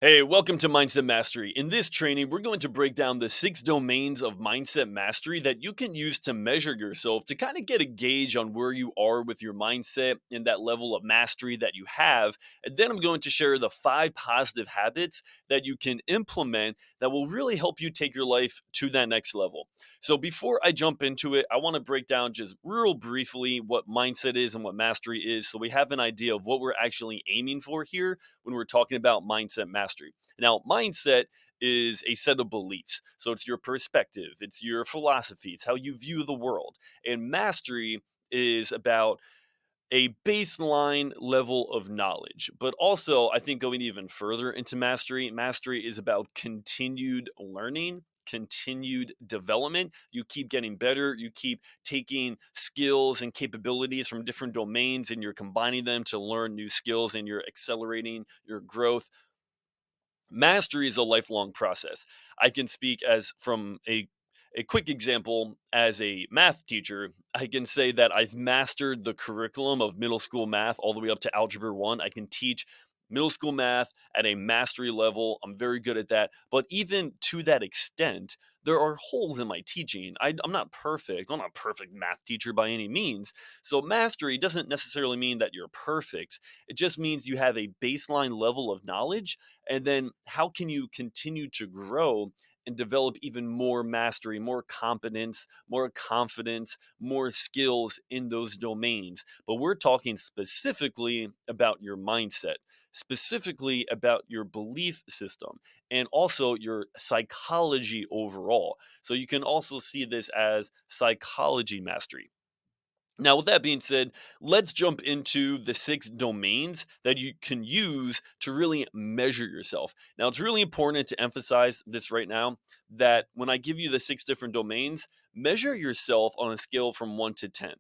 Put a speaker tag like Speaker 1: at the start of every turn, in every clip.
Speaker 1: Hey, welcome to Mindset Mastery. In this training, we're going to break down the 6 domains of mindset mastery that you can use to measure yourself to kind of get a gauge on where you are with your mindset and that level of mastery that you have. And then I'm going to share the 5 positive habits that you can implement that will really help you take your life to that next level. So before I jump into it, I want to break down just real briefly what mindset is and what mastery is so we have an idea of what we're actually aiming for here when we're talking about mindset mastery. Now, mindset is a set of beliefs. So it's your perspective, it's your philosophy, it's how you view the world. And mastery is about a baseline level of knowledge. But also, I think going even further into mastery, mastery is about continued learning. Continued development. You keep getting better. You keep taking skills and capabilities from different domains and you're combining them to learn new skills and you're accelerating your growth. Mastery is a lifelong process. I can speak as from a quick example as a math teacher. I can say that I've mastered the curriculum of middle school math all the way up to algebra 1. I can teach middle school math at a mastery level. I'm very good at that. But even to that extent, there are holes in my teaching. I'm not perfect. I'm not a perfect math teacher by any means. So mastery doesn't necessarily mean that you're perfect. It just means you have a baseline level of knowledge, and then how can you continue to grow and develop even more mastery, more competence, more confidence, more skills in those domains. But we're talking specifically about your mindset, specifically about your belief system, and also your psychology overall. So you can also see this as psychology mastery. Now, with that being said, let's jump into the 6 domains that you can use to really measure yourself. Now, it's really important to emphasize this right now that when I give you the 6 different domains, measure yourself on a scale from 1 to 10.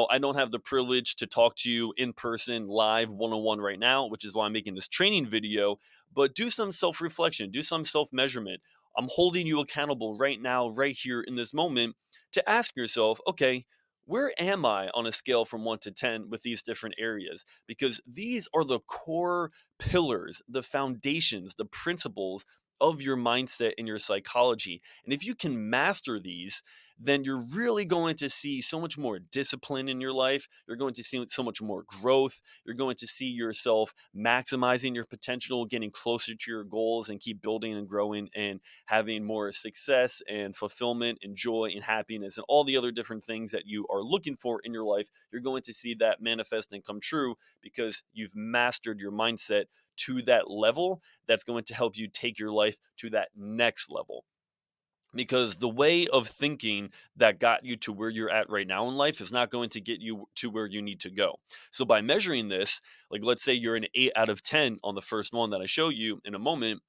Speaker 1: I don't have the privilege to talk to you in person, live, one on one right now, which is why I'm making this training video, but do some self reflection, do some self measurement. I'm holding you accountable right now, right here in this moment to ask yourself, okay, where am I on a scale from 1 to 10 with these different areas? Because these are the core pillars, the foundations, the principles of your mindset and your psychology. And if you can master these, then you're really going to see so much more discipline in your life. You're going to see so much more growth. You're going to see yourself maximizing your potential, getting closer to your goals, and keep building and growing and having more success and fulfillment and joy and happiness and all the other different things that you are looking for in your life. You're going to see that manifest and come true because you've mastered your mindset to that level that's going to help you take your life to that next level. Because the way of thinking that got you to where you're at right now in life is not going to get you to where you need to go. So, by measuring this, like let's say you're an 8 out of 10 on the first one that I show you in a moment,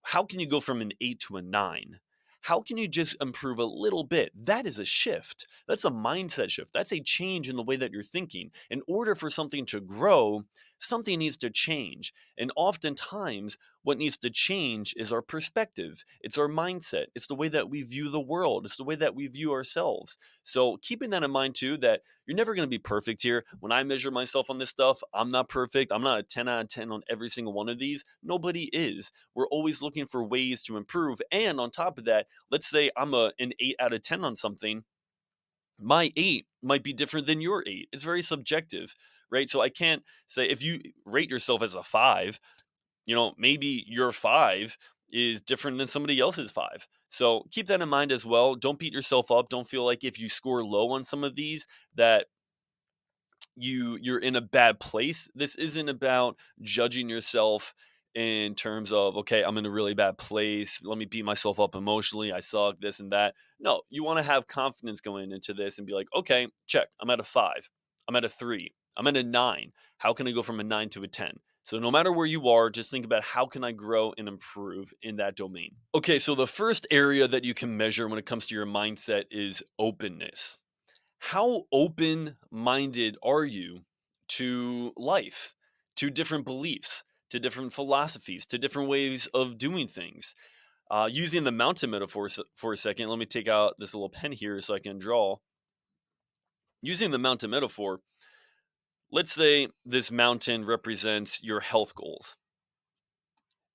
Speaker 1: how can you go from an 8 to a 9? How can you just improve a little bit? That is a shift. That's a mindset shift. That's a change in the way that you're thinking. In order for something to grow, something needs to change. And oftentimes, what needs to change is our perspective. It's our mindset. It's the way that we view the world. It's the way that we view ourselves. So, keeping that in mind too, that you're never going to be perfect here. When I measure myself on this stuff, I'm not perfect. I'm not a 10 out of 10 on every single one of these. Nobody is. We're always looking for ways to improve. And on top of that, let's say I'm an 8 out of 10 on something. My 8 might be different than your 8. It's very subjective, right? So I can't say if you rate yourself as a 5, maybe your 5 is different than somebody else's 5. So keep that in mind as well. Don't beat yourself up. Don't feel like if you score low on some of these that you're in a bad place. This isn't about judging yourself in terms of, okay, I'm in a really bad place. Let me beat myself up emotionally. I suck, this and that. No, you want to have confidence going into this and be like, okay, check. I'm at a 5. I'm at a 3. I'm at a 9. How can I go from a 9 to a 10? So no matter where you are, just think about how can I grow and improve in that domain. Okay, so the first area that you can measure when it comes to your mindset is openness. How open minded are you to life, to different beliefs, to different philosophies, to different ways of doing things? Using the mountain metaphor for a second, let me take out this little pen here so I can draw. Using the mountain metaphor, let's say this mountain represents your health goals.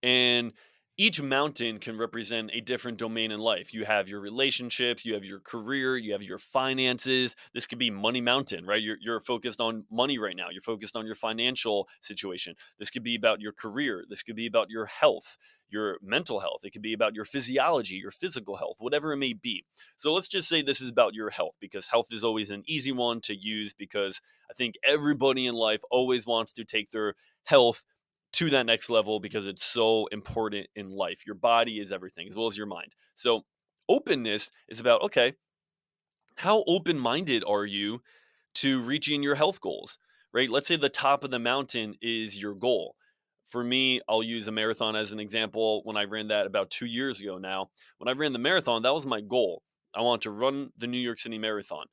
Speaker 1: And each mountain can represent a different domain in life. You have your relationships, you have your career, you have your finances. This could be money mountain, right? You're focused on money right now. You're focused on your financial situation. This could be about your career. This could be about your health, your mental health. It could be about your physiology, your physical health, whatever it may be. So let's just say this is about your health, because health is always an easy one to use, because I think everybody in life always wants to take their health to that next level because it's so important in life. Your body is everything, as well as your mind. So, openness is about, okay, how open minded are you to reaching your health goals, right? Let's say the top of the mountain is your goal. For me, I'll use a marathon as an example. When I ran that about 2 years ago now, when I ran the marathon, that was my goal. I want to run the New York City Marathon.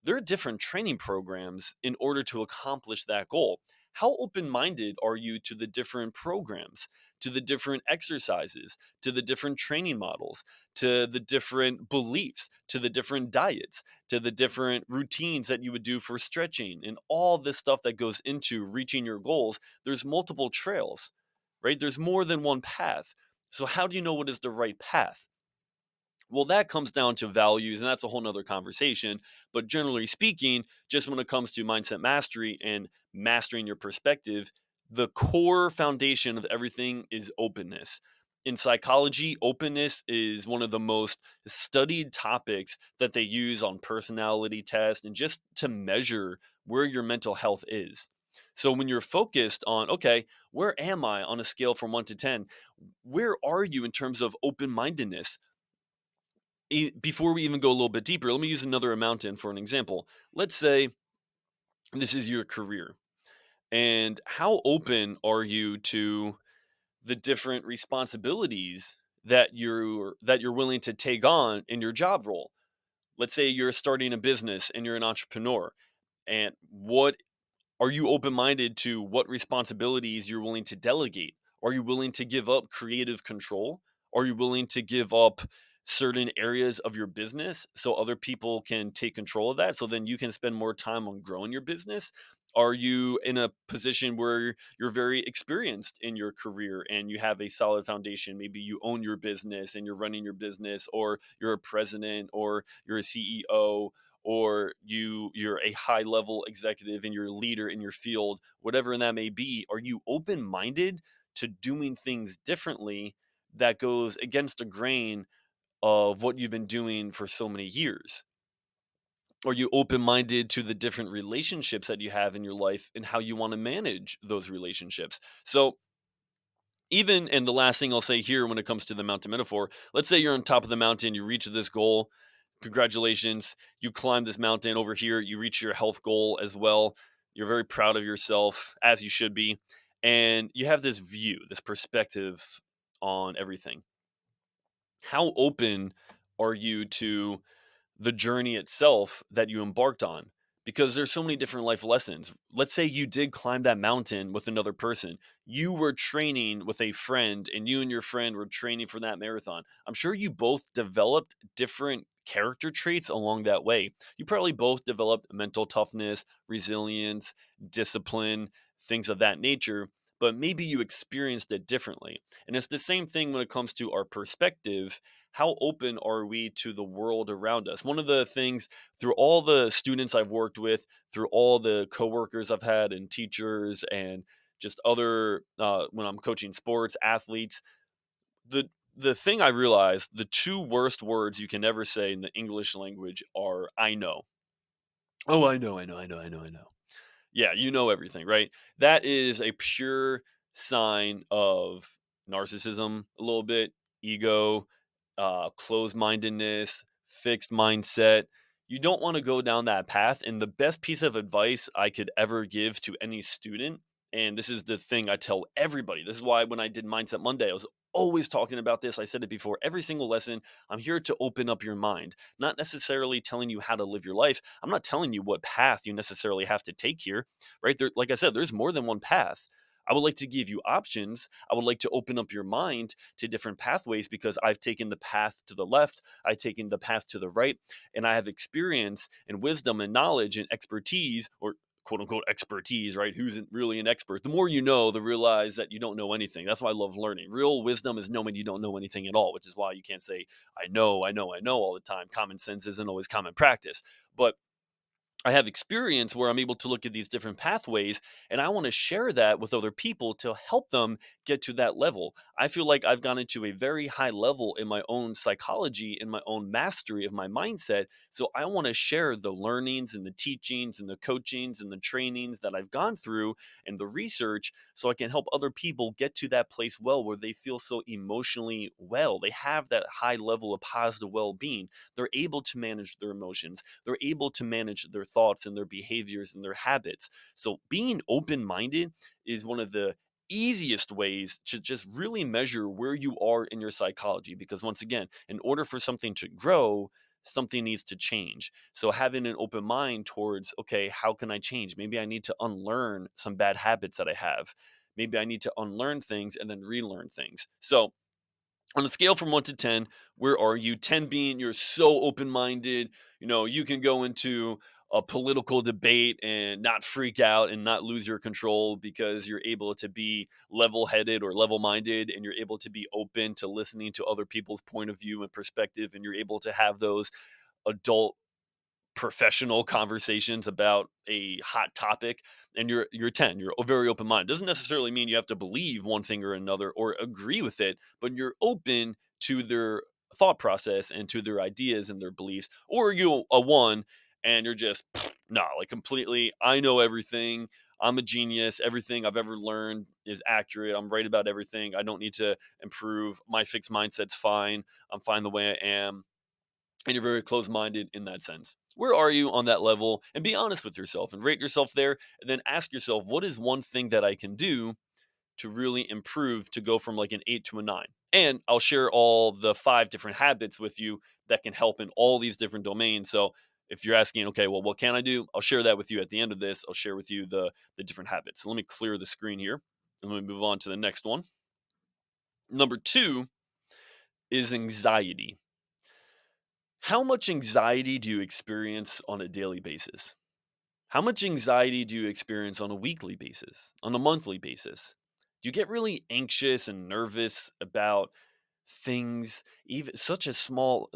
Speaker 1: There are different training programs in order to accomplish that goal. How open minded are you to the different programs, to the different exercises, to the different training models, to the different beliefs, to the different diets, to the different routines that you would do for stretching, and all this stuff that goes into reaching your goals? There's multiple trails, right? There's more than one path. So, how do you know what is the right path? Well, that comes down to values, and that's a whole nother conversation. But generally speaking, just when it comes to mindset mastery and mastering your perspective, the core foundation of everything is openness. In psychology, openness is one of the most studied topics that they use on personality tests and just to measure where your mental health is. So when you're focused on, okay, where am I on a scale from 1 to 10? Where are you in terms of open mindedness? Before we even go a little bit deeper, let me use another mountain for an example. Let's say this is your career, and how open are you to the different responsibilities that you're willing to take on in your job role? Let's say you're starting a business and you're an entrepreneur, and what are you open minded to what responsibilities you're willing to delegate? Are you willing to give up creative control? Are you willing to give up certain areas of your business so other people can take control of that, so then you can spend more time on growing your business? Are you in a position where you're very experienced in your career and you have a solid foundation? Maybe you own your business and you're running your business, or you're a president, or you're a CEO, or you're a high level executive and you're a leader in your field, whatever that may be. Are you open minded to doing things differently that goes against the grain of what you've been doing for so many years? Are you open minded to the different relationships that you have in your life and how you want to manage those relationships? So, even, and the last thing I'll say here when it comes to the mountain metaphor, let's say you're on top of the mountain, you reach this goal. Congratulations, you climb this mountain over here, you reach your health goal as well. You're very proud of yourself, as you should be. And you have this view, this perspective on everything. How open are you to the journey itself that you embarked on? Because there's so many different life lessons. Let's say you did climb that mountain with another person. You were training with a friend, and you and your friend were training for that marathon. I'm sure you both developed different character traits along that way. You probably both developed mental toughness, resilience, discipline, things of that nature, but maybe you experienced it differently. And it's the same thing when it comes to our perspective. How open are we to the world around us? One of the things, through all the students I've worked with, through all the coworkers I've had, and teachers, and just other when I'm coaching sports athletes, the thing I realized, the two worst words you can ever say in the English language are "I know." Oh, I know, I know, I know, I know, I know. Yeah, you know everything, right? That is a pure sign of narcissism, a little bit, ego, closed mindedness, fixed mindset. You don't want to go down that path. And the best piece of advice I could ever give to any student, and this is the thing I tell everybody, this is why when I did Mindset Monday, I was always talking about this. I said it before every single lesson. I'm here to open up your mind, not necessarily telling you how to live your life. I'm not telling you what path you necessarily have to take here, right? There, like I said, there's more than one path. I would like to give you options. I would like to open up your mind to different pathways, because I've taken the path to the left, I've taken the path to the right, and I have experience and wisdom and knowledge and expertise, or quote unquote expertise, right? Who's really an expert? The more you know, the realize that you don't know anything. That's why I love learning. Real wisdom is knowing you don't know anything at all, which is why you can't say, I know all the time. Common sense isn't always common practice. But I have experience where I'm able to look at these different pathways and I want to share that with other people to help them get to that level. I feel like I've gone into a very high level in my own psychology, in my own mastery of my mindset. So I want to share the learnings and the teachings and the coachings and the trainings that I've gone through and the research so I can help other people get to that place well where they feel so emotionally well. They have that high level of positive well being. They're able to manage their emotions, they're able to manage their thoughts and their behaviors and their habits. So being open minded is one of the easiest ways to just really measure where you are in your psychology. Because once again, in order for something to grow, something needs to change. So having an open mind towards, okay, how can I change? Maybe I need to unlearn some bad habits that I have. Maybe I need to unlearn things and then relearn things. So on a scale from 1 to 10, where are you? 10 being you're so open-minded, you can go into a political debate and not freak out and not lose your control because you're able to be level-headed or level-minded and you're able to be open to listening to other people's point of view and perspective and you're able to have those adult professional conversations about a hot topic and you're 10, you're very open minded. Doesn't necessarily mean you have to believe one thing or another or agree with it, but you're open to their thought process and to their ideas and their beliefs. Or you a 1 and you're just nah, like completely I know everything, I'm a genius, everything I've ever learned is accurate, I'm right about everything, I don't need to improve, my fixed mindset's fine, I'm fine the way I am, and you're very close minded in that sense. Where are you on that level? And be honest with yourself and rate yourself there. And then ask yourself, what is one thing that I can do to really improve to go from like an 8 to a 9? And I'll share all the 5 different habits with you that can help in all these different domains. So if you're asking, okay, well, what can I do? I'll share that with you at the end of this. I'll share with you the different habits. So let me clear the screen here and let me move on to the next one. Number 2 is anxiety. How much anxiety do you experience on a daily basis? How much anxiety do you experience on a weekly basis, on a monthly basis? Do you get really anxious and nervous about things, even such as small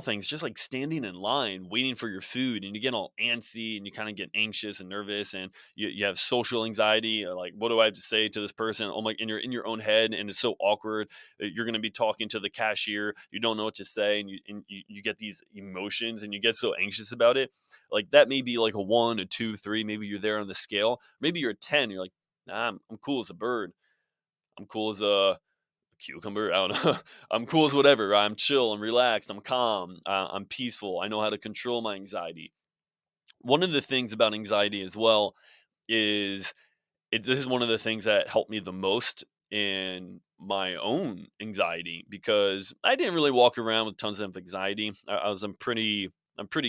Speaker 1: things, just like standing in line waiting for your food and you get all antsy and you kind of get anxious and nervous and you have social anxiety, like what do I have to say to this person? Oh my, and you're in your own head and it's so awkward. You're going to be talking to the cashier, you don't know what to say, and you get these emotions and you get so anxious about it. Like that may be like a 1, a 2, 3, maybe you're there on the scale. Maybe you're a 10, you're like, nah, I'm cool as a bird, I'm cool as a cucumber. I don't know. I'm cool as whatever. I'm chill. I'm relaxed. I'm calm. I'm peaceful. I know how to control my anxiety. One of the things about anxiety as well is this is one of the things that helped me the most in my own anxiety because I didn't really walk around with tons of anxiety. I'm pretty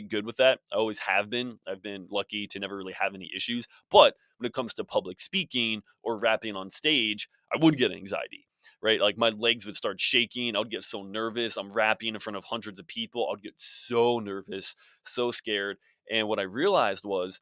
Speaker 1: good with that. I always have been. I've been lucky to never really have any issues. But when it comes to public speaking or rapping on stage, I would get anxiety, right? Like my legs would start shaking. I would get so nervous. I'm rapping in front of hundreds of people. I'd get so nervous, so scared. And what I realized was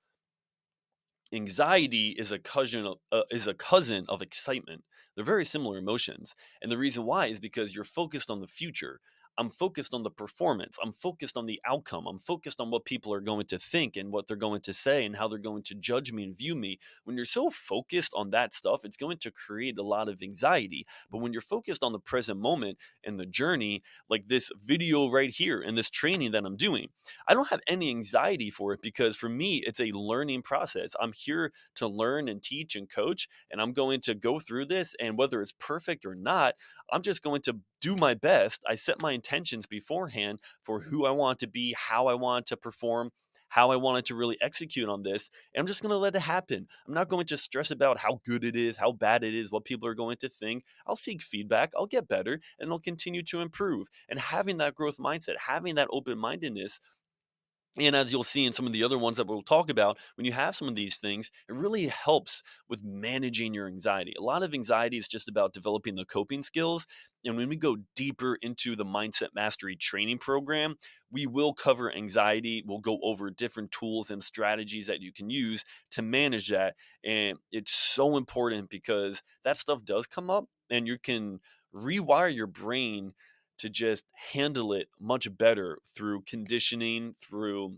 Speaker 1: anxiety is a cousin of excitement. They're very similar emotions, and the reason why is because you're focused on the future. I'm focused on the performance. I'm focused on the outcome. I'm focused on what people are going to think and what they're going to say and how they're going to judge me and view me. When you're so focused on that stuff, it's going to create a lot of anxiety. But when you're focused on the present moment and the journey, like this video right here and this training that I'm doing, I don't have any anxiety for it because for me, it's a learning process. I'm here to learn and teach and coach, and I'm going to go through this. And whether it's perfect or not, I'm just going to do my best. I set my intentions beforehand for who I want to be, how I want to perform, how I wanted to really execute on this. And I'm just going to let it happen. I'm not going to stress about how good it is, how bad it is, what people are going to think. I'll seek feedback, I'll get better, and I'll continue to improve. And having that growth mindset, having that open mindedness And as you'll see in some of the other ones that we'll talk about, when you have some of these things, it really helps with managing your anxiety. A lot of anxiety is just about developing the coping skills. And when we go deeper into the Mindset Mastery training program, we will cover anxiety. We'll go over different tools and strategies that you can use to manage that. And it's so important because that stuff does come up and you can rewire your brain to just handle it much better through conditioning, through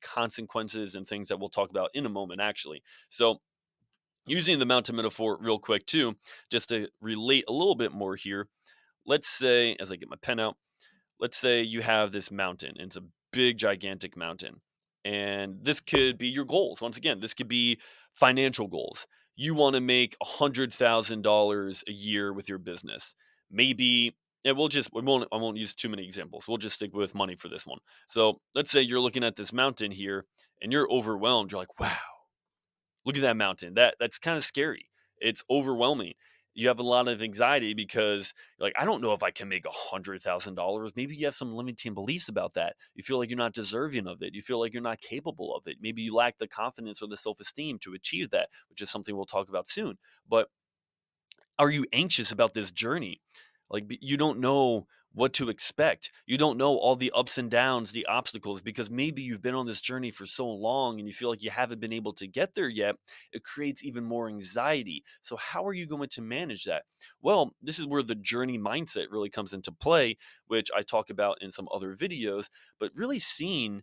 Speaker 1: consequences, and things that we'll talk about in a moment, actually. So, using the mountain metaphor real quick, too, just to relate a little bit more here, let's say, as I get my pen out, let's say you have this mountain, and it's a big, gigantic mountain. And this could be your goals. Once again, this could be financial goals. You want to make $100,000 a year with your business. Maybe, and I won't use too many examples. We'll just stick with money for this one. So let's say you're looking at this mountain here and you're overwhelmed. You're like, wow, look at that mountain. That's kind of scary. It's overwhelming. You have a lot of anxiety because you're like, I don't know if I can make $100,000. Maybe you have some limiting beliefs about that. You feel like you're not deserving of it. You feel like you're not capable of it. Maybe you lack the confidence or the self-esteem to achieve that, which is something we'll talk about soon. But are you anxious about this journey? Like you don't know what to expect. You don't know all the ups and downs, the obstacles, because maybe you've been on this journey for so long and you feel like you haven't been able to get there yet. It creates even more anxiety. So, how are you going to manage that? Well, this is where the journey mindset really comes into play, which I talk about in some other videos, but really seeing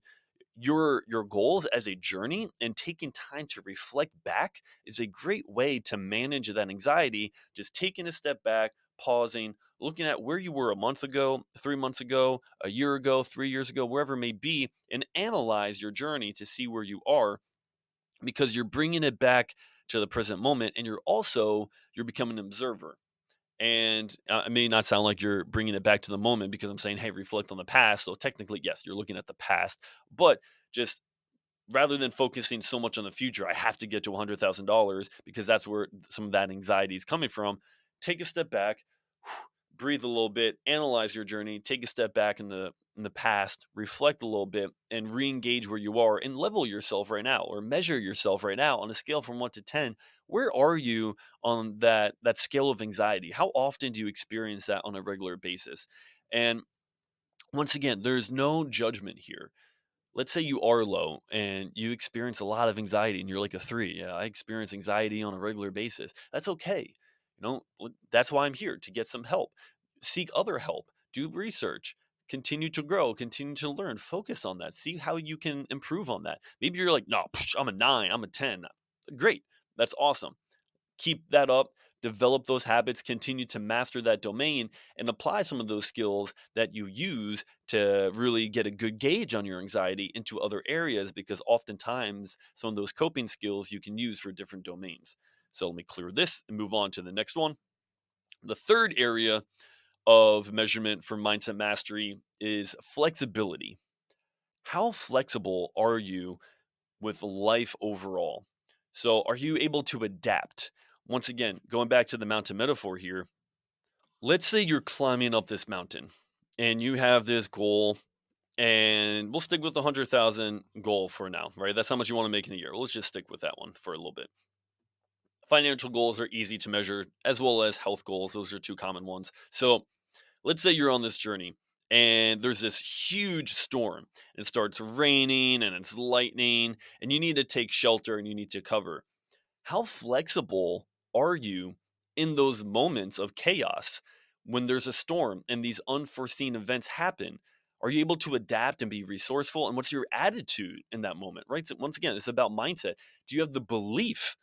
Speaker 1: your goals as a journey and taking time to reflect back is a great way to manage that anxiety. Just taking a step back, pausing, looking at where you were a month ago, 3 months ago, a year ago, 3 years ago, wherever it may be, and analyze your journey to see where you are, because you're bringing it back to the present moment, and you're becoming an observer. And it may not sound like you're bringing it back to the moment because I'm saying, hey, reflect on the past. So technically, yes, you're looking at the past, but just rather than focusing so much on the future, I have to get to $100,000 because that's where some of that anxiety is coming from. Take a step back, breathe a little bit, analyze your journey, take a step back in the past, reflect a little bit, and re-engage where you are and level yourself right now or measure yourself right now on a scale from 1 to 10. Where are you on that scale of anxiety? How often do you experience that on a regular basis? And once again, there's no judgment here. Let's say you are low and you experience a lot of anxiety and you're like a 3. Yeah, I experience anxiety on a regular basis. That's okay. That's why I'm here, to get some help. Seek other help. Do research. Continue to grow, continue to learn, focus on that. See how you can improve on that. Maybe you're like, no, I'm a 9, I'm a 10. Great. That's awesome. Keep that up, develop those habits, continue to master that domain, and apply some of those skills that you use to really get a good gauge on your anxiety into other areas, because oftentimes some of those coping skills you can use for different domains. So let me clear this and move on to the next one. The third area of measurement for mindset mastery is flexibility. How flexible are you with life overall? So, are you able to adapt? Once again, going back to the mountain metaphor here, let's say you're climbing up this mountain and you have this goal, and we'll stick with the 100,000 goal for now, right? That's how much you want to make in a year. Let's just stick with that one for a little bit. Financial goals are easy to measure, as well as health goals. Those are two common ones. So, let's say you're on this journey and there's this huge storm. It starts raining and it's lightning, and you need to take shelter and you need to cover. How flexible are you in those moments of chaos when there's a storm and these unforeseen events happen? Are you able to adapt and be resourceful? And what's your attitude in that moment, right? So once again, it's about mindset. Do you have the belief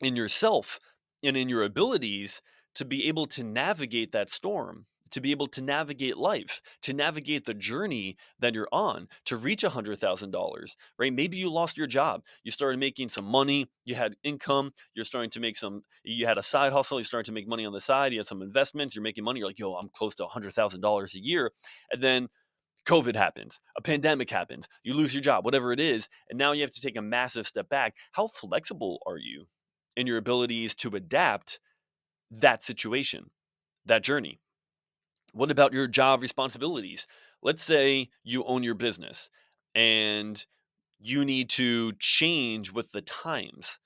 Speaker 1: in yourself and in your abilities to be able to navigate that storm, to be able to navigate life, to navigate the journey that you're on to reach $100,000, right? Maybe you lost your job. You started making some money. You had income. You're starting to make you had a side hustle. You're starting to make money on the side. You had some investments. You're making money. You're like, yo, I'm close to $100,000 a year. And then COVID happens, a pandemic happens, you lose your job, whatever it is, and now you have to take a massive step back. How flexible are you in your abilities to adapt that situation, that journey? What about your job responsibilities? Let's say you own your business and you need to change with the times,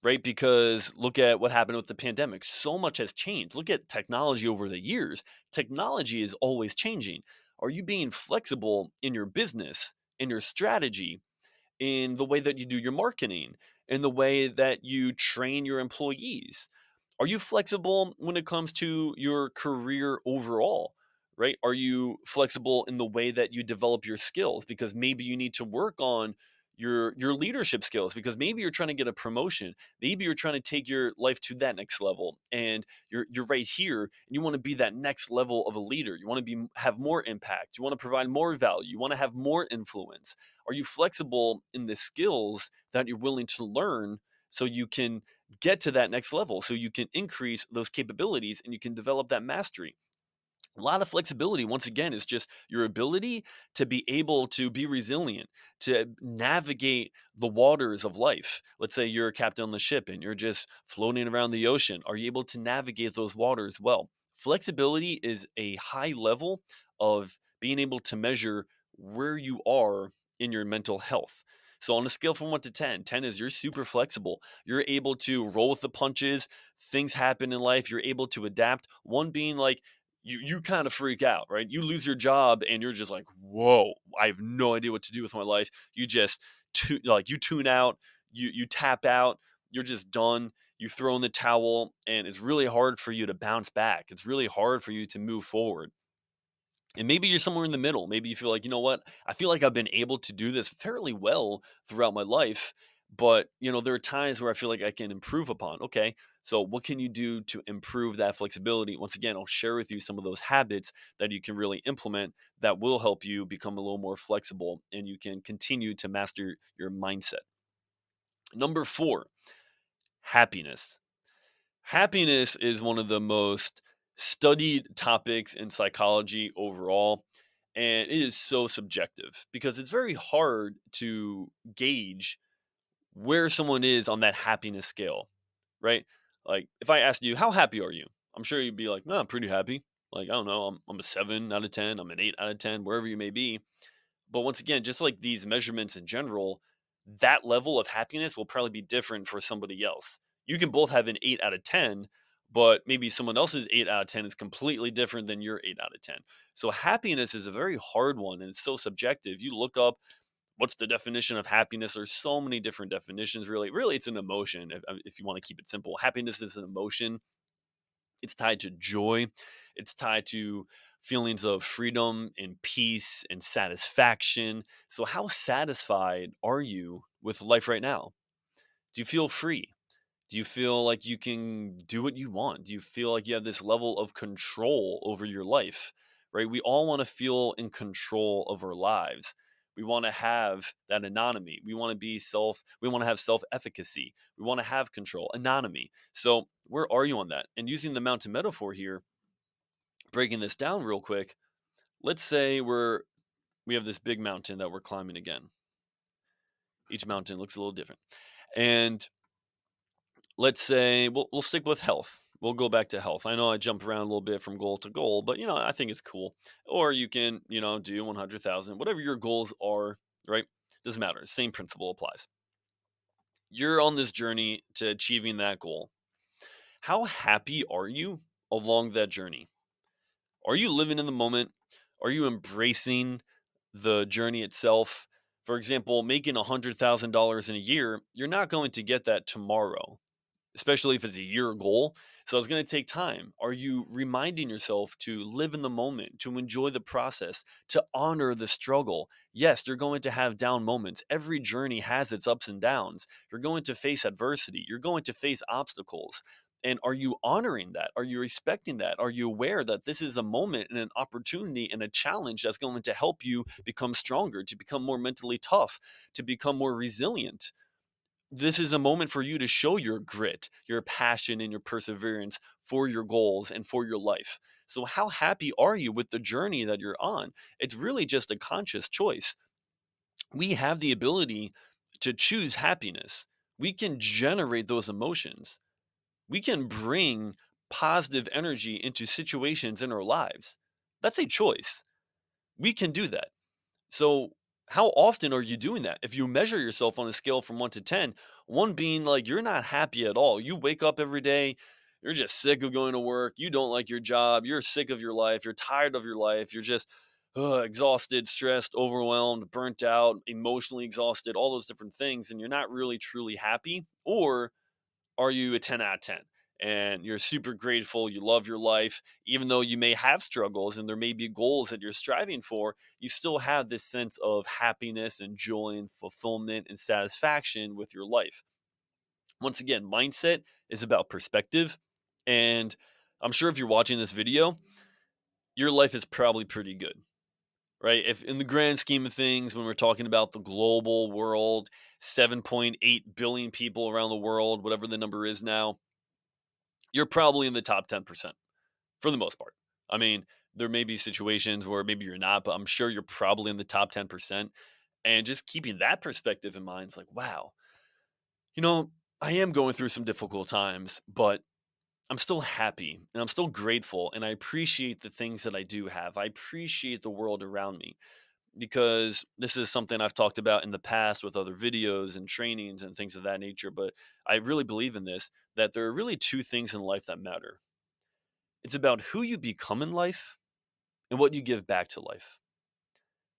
Speaker 1: right? Because look at what happened with the pandemic. So much has changed. Look at technology over the years. Technology is always changing. Are you being flexible in your business, in your strategy, in the way that you do your marketing, in the way that you train your employees? Are you flexible when it comes to your career overall? Right? Are you flexible in the way that you develop your skills? Because maybe you need to work on your leadership skills, because maybe you're trying to get a promotion. Maybe you're trying to take your life to that next level, and you're right here and you want to be that next level of a leader. You want to be have more impact. You want to provide more value. You want to have more influence. Are you flexible in the skills that you're willing to learn so you can get to that next level, so you can increase those capabilities and you can develop that mastery? A lot of flexibility, once again, is just your ability to be able to be resilient, to navigate the waters of life. Let's say you're a captain on the ship and you're just floating around the ocean. Are you able to navigate those waters well? Flexibility is a high level of being able to measure where you are in your mental health. So, on a scale from 1 to 10, 10 is you're super flexible. You're able to roll with the punches. Things happen in life. You're able to adapt. One being like, you kind of freak out, right? You lose your job and you're just like, "Whoa, I have no idea what to do with my life." You just you tune out, you tap out, you're just done. You throw in the towel and it's really hard for you to bounce back. It's really hard for you to move forward. And maybe you're somewhere in the middle. Maybe you feel like, you know what? I feel like I've been able to do this fairly well throughout my life, but there are times where I feel like I can improve upon. Okay, so what can you do to improve that flexibility? Once again, I'll share with you some of those habits that you can really implement that will help you become a little more flexible and you can continue to master your mindset. Number 4, happiness. Happiness is one of the most studied topics in psychology overall, and it is so subjective because it's very hard to gauge where someone is on that happiness scale, right? Like, if I asked you, "How happy are you?" I'm sure you'd be like, "No, I'm pretty happy." Like, I don't know, I'm a 7 out of 10, I'm an 8 out of 10, wherever you may be. But once again, just like these measurements in general, that level of happiness will probably be different for somebody else. You can both have an 8 out of 10, but maybe someone else's 8 out of 10 is completely different than your 8 out of 10. So happiness is a very hard one and it's so subjective. You look up what's the definition of happiness. There's so many different definitions. Really, it's an emotion. If you want to keep it simple, happiness is an emotion. It's tied to joy. It's tied to feelings of freedom and peace and satisfaction. So, how satisfied are you with life right now? Do you feel free? Do you feel like you can do what you want? Do you feel like you have this level of control over your life? Right? We all want to feel in control of our lives. We want to have that anonymity. We want to have self efficacy. We want to have control, anonymity. So, where are you on that? And using the mountain metaphor here, breaking this down real quick, let's say we have this big mountain that we're climbing again. Each mountain looks a little different. And let's say we'll stick with health. We'll go back to health. I know I jump around a little bit from goal to goal, but I think it's cool. Or you can, do 100,000, whatever your goals are, right? Doesn't matter. Same principle applies. You're on this journey to achieving that goal. How happy are you along that journey? Are you living in the moment? Are you embracing the journey itself? For example, making $100,000 in a year, you're not going to get that tomorrow, especially if it's a year goal. So it's going to take time. Are you reminding yourself to live in the moment, to enjoy the process, to honor the struggle? Yes, you're going to have down moments. Every journey has its ups and downs. You're going to face adversity. You're going to face obstacles. And are you honoring that? Are you respecting that? Are you aware that this is a moment and an opportunity and a challenge that's going to help you become stronger, to become more mentally tough, to become more resilient? This is a moment for you to show your grit, your passion, and your perseverance for your goals and for your life. So, how happy are you with the journey that you're on? It's really just a conscious choice. We have the ability to choose happiness. We can generate those emotions. We can bring positive energy into situations in our lives. That's a choice. We can do that. So, How often are you doing that? If you measure yourself on a scale from 1 to 10, 1 being like you're not happy at all. You wake up every day, you're just sick of going to work, you don't like your job, you're sick of your life, you're tired of your life, you're just exhausted, stressed, overwhelmed, burnt out, emotionally exhausted, all those different things, and you're not really truly happy? Or are you a 10 out of 10? And you're super grateful, you love your life, even though you may have struggles and there may be goals that you're striving for, you still have this sense of happiness and joy and fulfillment and satisfaction with your life. Once again, mindset is about perspective. And I'm sure if you're watching this video, your life is probably pretty good, right? If in the grand scheme of things, when we're talking about the global world, 7.8 billion people around the world, whatever the number is now, you're probably in the top 10% for the most part. I mean, there may be situations where maybe you're not, but I'm sure you're probably in the top 10%. And just keeping that perspective in mind, it's like, wow, you know, I am going through some difficult times, but I'm still happy and I'm still grateful. And I appreciate the things that I do have. I appreciate the world around me because this is something I've talked about in the past with other videos and trainings and things of that nature. But I really believe in this, that there are really two things in life that matter. It's about who you become in life and what you give back to life.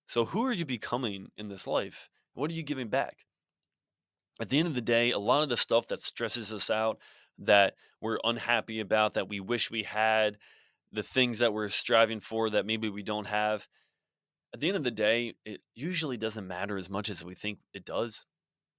Speaker 1: So, who are you becoming in this life? What are you giving back? At the end of the day, a lot of the stuff that stresses us out, that we're unhappy about, that we wish we had, the things that we're striving for that maybe we don't have, at the end of the day, it usually doesn't matter as much as we think it does.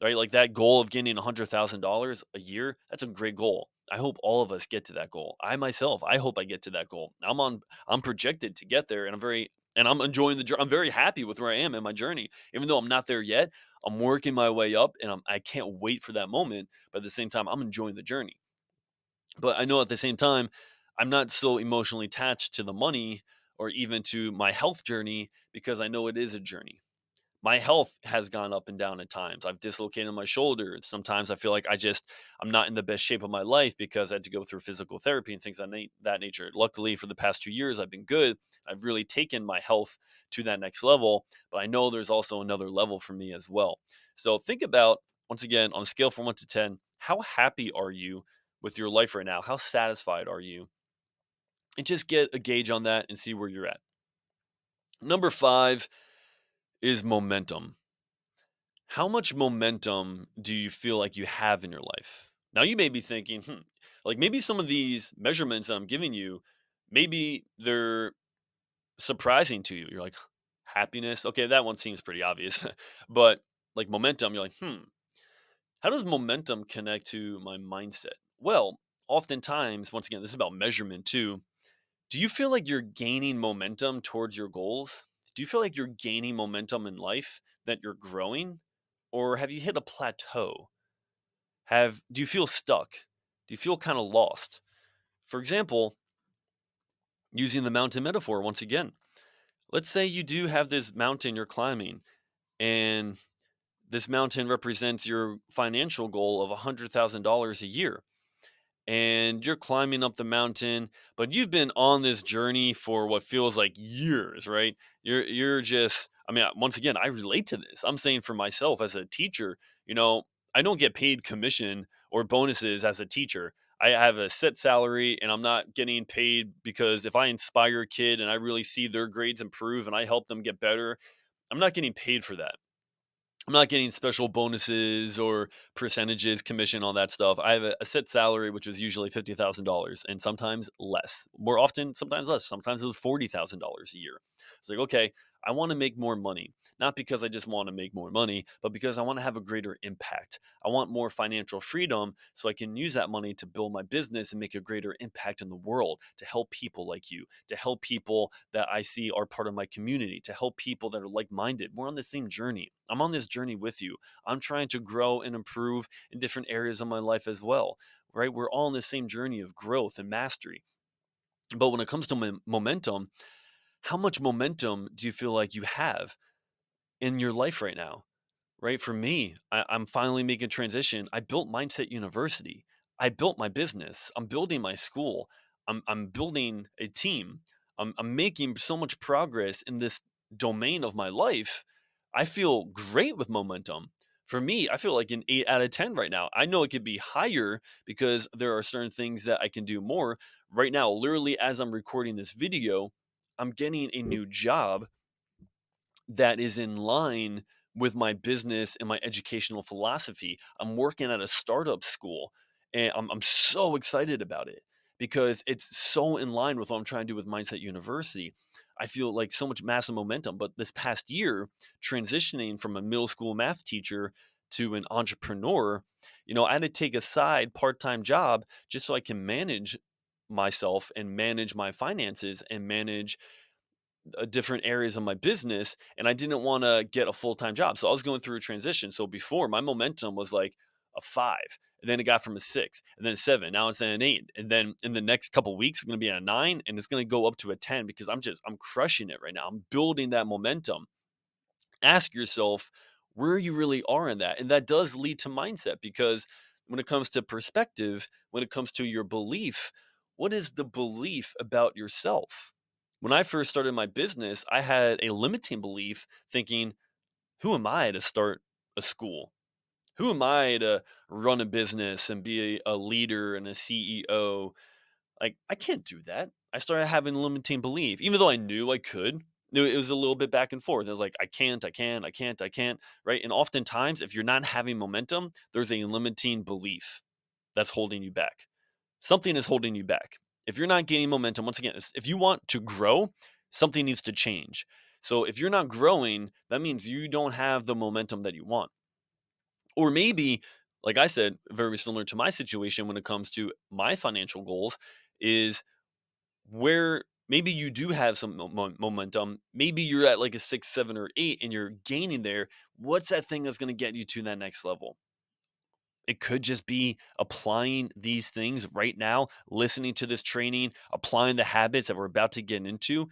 Speaker 1: Right? Like that goal of getting $100,000 a year, that's a great goal. I hope all of us get to that goal. I myself, I hope I get to that goal. I'm projected to get there, and I'm enjoying the journey. I'm very happy with where I am in my journey. Even though I'm not there yet, I'm working my way up and I can't wait for that moment, but at the same time I'm enjoying the journey. But I know at the same time I'm not so emotionally attached to the money or even to my health journey because I know it is a journey. My health has gone up and down at times. I've dislocated my shoulder. Sometimes I feel like I'm not in the best shape of my life because I had to go through physical therapy and things of that nature. Luckily, for the past 2 years, I've been good. I've really taken my health to that next level, but I know there's also another level for me as well. So think about, once again, on a scale from 1 to 10, how happy are you with your life right now? How satisfied are you? And just get a gauge on that and see where you're at. Number 5 is momentum. How much momentum do you feel like you have in your life? Now, you may be thinking, like maybe some of these measurements that I'm giving you, maybe they're surprising to you. You're like, happiness. Okay, that one seems pretty obvious. But like momentum, you're like, how does momentum connect to my mindset? Well, oftentimes, once again, this is about measurement too. Do you feel like you're gaining momentum towards your goals? Do you feel like you're gaining momentum in life, that you're growing? Or have you hit a plateau? Do you feel stuck? Do you feel kind of lost? For example, using the mountain metaphor once again, let's say you do have this mountain you're climbing, and this mountain represents your financial goal of $100,000 a year, and you're climbing up the mountain, but you've been on this journey for what feels like years, right? You're just, I mean, once again, I relate to this. I'm saying for myself as a teacher, you know, I don't get paid commission or bonuses as a teacher. I have a set salary and I'm not getting paid because if I inspire a kid and I really see their grades improve and I help them get better, I'm not getting paid for that. I'm not getting special bonuses or percentages, commission, all that stuff. I have a set salary, which is usually $50,000 and sometimes less. More often, sometimes less. Sometimes it was $40,000 a year. It's like, okay, I want to make more money, not because I just want to make more money, but because I want to have a greater impact. I want more financial freedom so I can use that money to build my business and make a greater impact in the world, to help people like you, to help people that I see are part of my community, to help people that are like minded. We're on the same journey. I'm on this journey with you. I'm trying to grow and improve in different areas of my life as well, right? We're all on the same journey of growth and mastery. But when it comes to momentum, how much momentum do you feel like you have in your life right now? Right? For me, I'm finally making a transition. I built Mindset University. I built my business. I'm building my school. I'm building a team. I'm making so much progress in this domain of my life. I feel great with momentum. For me, I feel like an 8 out of 10 right now. I know it could be higher because there are certain things that I can do more. Right now, literally as I'm recording this video, I'm getting a new job that is in line with my business and my educational philosophy. I'm working at a startup school and I'm so excited about it because it's so in line with what I'm trying to do with Mindset University. I feel like so much massive momentum. But this past year, transitioning from a middle school math teacher to an entrepreneur, I had to take a side part time job just so I can manage myself and manage my finances and manage different areas of my business, and I didn't want to get a full-time job. So I was going through a transition. So before, my momentum was like a 5, and then it got from a 6, and then a 7, now it's at an 8, and then in the next couple weeks it's going to be at a 9, and it's going to go up to a 10 because I'm crushing it right now. I'm building that momentum. Ask yourself where you really are in that. And that does lead to mindset because when it comes to perspective, when it comes to your belief, what is the belief about yourself? When I first started my business, I had a limiting belief thinking, who am I to start a school? Who am I to run a business and be a leader and a CEO? Like, I can't do that. I started having limiting belief, even though I knew I could. It was a little bit back and forth. It was like, I can't, I can, I can't, I can't, right? And oftentimes, if you're not having momentum, there's a limiting belief that's holding you back. Something is holding you back. If you're not gaining momentum, once again, if you want to grow, something needs to change. So if you're not growing, that means you don't have the momentum that you want. Or maybe, like I said, very similar to my situation when it comes to my financial goals, is where maybe you do have some momentum. Maybe you're at like a 6, 7, or 8 and you're gaining there. What's that thing that's going to get you to that next level? It could just be applying these things right now, listening to this training, applying the habits that we're about to get into.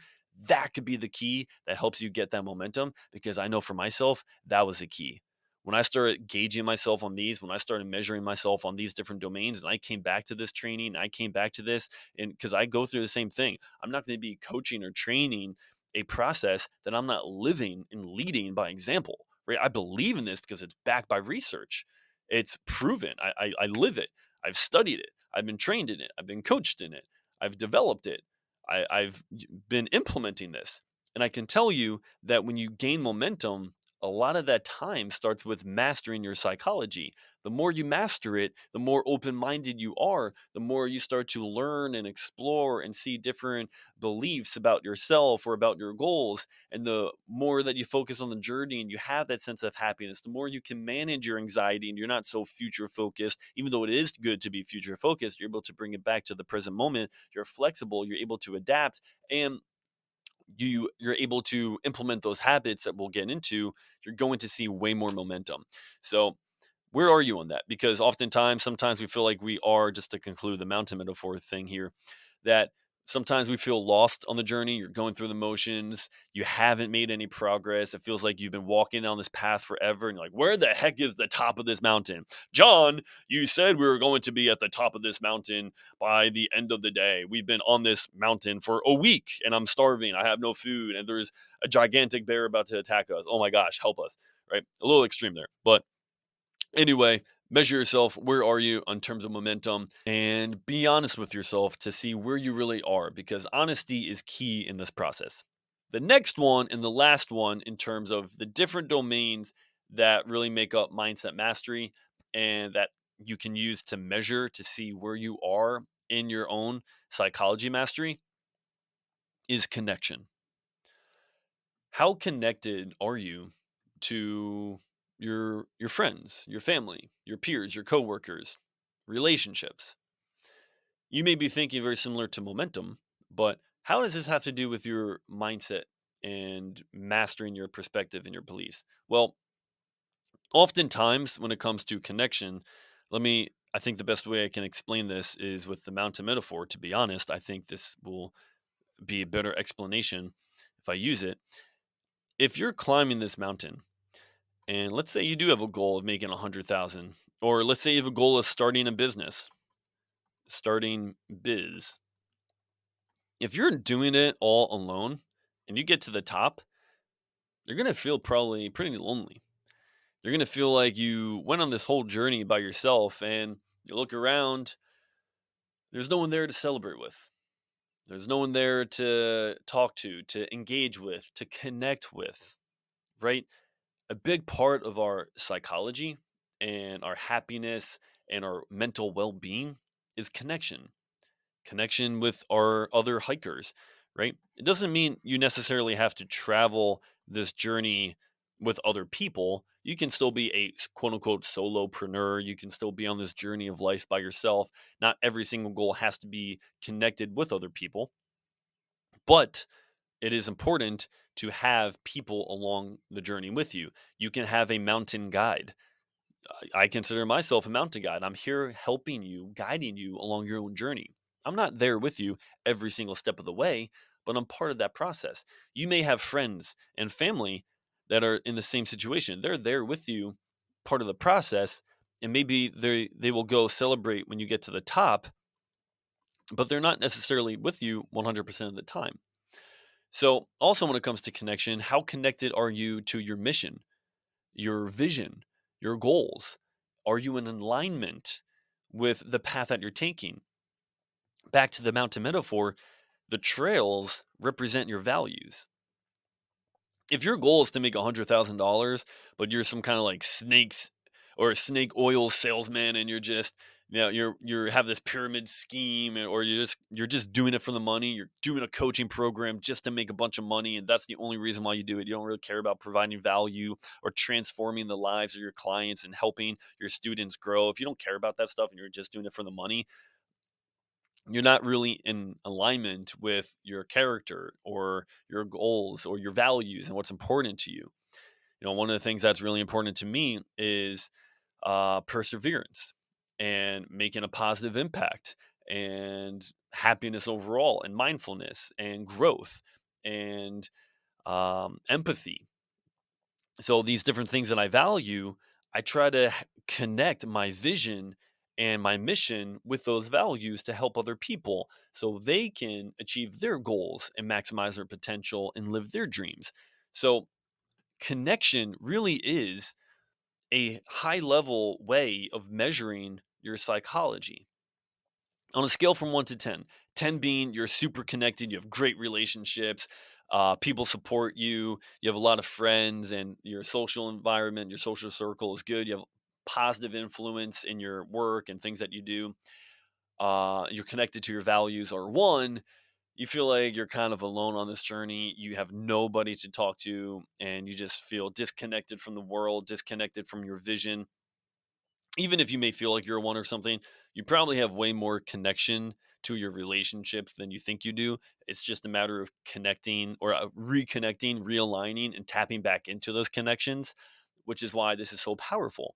Speaker 1: That could be the key that helps you get that momentum because I know for myself, that was the key. When I started gauging myself on these, when I started measuring myself on these different domains, and I came back to this training, I came back to this, and because I go through the same thing, I'm not going to be coaching or training a process that I'm not living and leading by example, right? I believe in this because it's backed by research. It's proven. I live it. I've studied it. I've been trained in it. I've been coached in it. I've developed it. I've been implementing this. And I can tell you that when you gain momentum, a lot of that time starts with mastering your psychology. The more you master it, the more open minded you are, the more you start to learn and explore and see different beliefs about yourself or about your goals. And the more that you focus on the journey and you have that sense of happiness, the more you can manage your anxiety and you're not so future focused. Even though it is good to be future focused, you're able to bring it back to the present moment. You're flexible, you're able to adapt, and you're able to implement those habits that we'll get into. You're going to see way more momentum. So where are you on that? Because oftentimes, sometimes we feel like we are, just to conclude the mountain metaphor thing here, that sometimes we feel lost on the journey. You're going through the motions. You haven't made any progress. It feels like you've been walking down this path forever. And you're like, where the heck is the top of this mountain? John, you said we were going to be at the top of this mountain by the end of the day. We've been on this mountain for a week and I'm starving. I have no food. And there's a gigantic bear about to attack us. Oh my gosh, help us. Right? A little extreme there. But anyway, measure yourself. Where are you in terms of momentum? And be honest with yourself to see where you really are because honesty is key in this process. The next one and the last one, in terms of the different domains that really make up mindset mastery and that you can use to measure to see where you are in your own psychology mastery, is connection. How connected are you to your friends, your family, your peers, your coworkers, relationships? You may be thinking very similar to momentum, but how does this have to do with your mindset and mastering your perspective and your beliefs? Well, oftentimes when it comes to connection, I think the best way I can explain this is with the mountain metaphor. To be honest, I think this will be a better explanation if I use it. If you're climbing this mountain, and let's say you do have a goal of making 100,000, or let's say you have a goal of starting a business, starting biz. If you're doing it all alone and you get to the top, you're going to feel probably pretty lonely. You're going to feel like you went on this whole journey by yourself and you look around, there's no one there to celebrate with. There's no one there to talk to engage with, to connect with, right? A big part of our psychology and our happiness and our mental well being is connection with our other hikers, right? It doesn't mean you necessarily have to travel this journey with other people. You can still be a quote unquote solopreneur. You can still be on this journey of life by yourself. Not every single goal has to be connected with other people, but it is important to have people along the journey with you. You can have a mountain guide. I consider myself a mountain guide. I'm here helping you, guiding you along your own journey. I'm not there with you every single step of the way, but I'm part of that process. You may have friends and family that are in the same situation. They're there with you, part of the process, and maybe they will go celebrate when you get to the top, but they're not necessarily with you 100% of the time. So, also when it comes to connection, how connected are you to your mission, your vision, your goals? Are you in alignment with the path that you're taking? Back to the mountain metaphor, the trails represent your values. If your goal is to make $100,000, but you're some kind of like snakes or a snake oil salesman, and you're just you're have this pyramid scheme, or you're just doing it for the money. You're doing a coaching program just to make a bunch of money, and that's the only reason why you do it. You don't really care about providing value or transforming the lives of your clients and helping your students grow. If you don't care about that stuff and you're just doing it for the money, you're not really in alignment with your character or your goals or your values and what's important to you. One of the things that's really important to me is perseverance and making a positive impact and happiness overall and mindfulness and growth and empathy. So these different things that I value, I try to connect my vision and my mission with those values to help other people so they can achieve their goals and maximize their potential and live their dreams. So connection really is a high level way of measuring your psychology. On a scale from 1 to 10, 10 being you're super connected, you have great relationships, people support you, you have a lot of friends, and your social environment, your social circle is good. You have positive influence in your work and things that you do. You're connected to your values. Or 1, you feel like you're kind of alone on this journey. You have nobody to talk to, and you just feel disconnected from the world, disconnected from your vision. Even if you may feel like you're a 1 or something, you probably have way more connection to your relationship than you think you do. It's just a matter of connecting or reconnecting, realigning, and tapping back into those connections, which is why this is so powerful.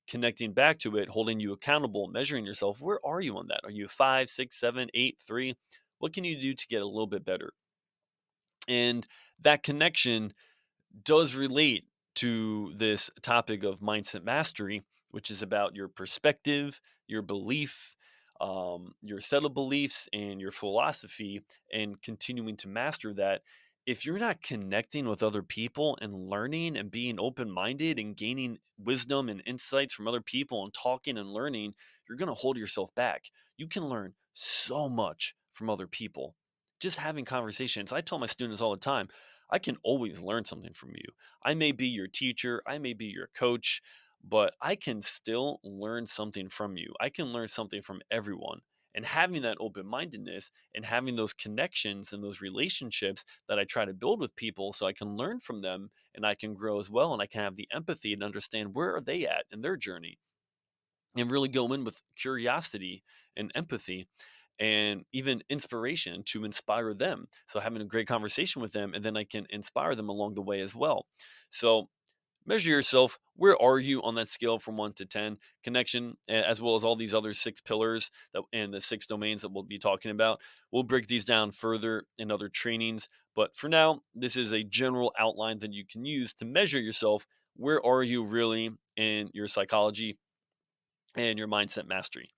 Speaker 1: Connecting back to it, holding you accountable, measuring yourself. Where are you on that? Are you 5, 6, 7, 8, 3? What can you do to get a little bit better? And that connection does relate to this topic of mindset mastery, which is about your perspective, your belief, your set of beliefs, and your philosophy, and continuing to master that. If you're not connecting with other people and learning and being open minded and gaining wisdom and insights from other people and talking and learning, you're going to hold yourself back. You can learn so much from other people. Just having conversations. I tell my students all the time, I can always learn something from you. I may be your teacher, I may be your coach, but I can still learn something from you. I can learn something from everyone. And having that open mindedness and having those connections and those relationships that I try to build with people so I can learn from them and I can grow as well. And I can have the empathy and understand where are they at in their journey and really go in with curiosity and empathy and even inspiration to inspire them. So having a great conversation with them, and then I can inspire them along the way as well. So measure yourself. Where are you on that scale from 1 to 10? Connection, as well as all these other 6 pillars and the 6 domains that we'll be talking about. We'll break these down further in other trainings. But for now, this is a general outline that you can use to measure yourself. Where are you really in your psychology and your mindset mastery?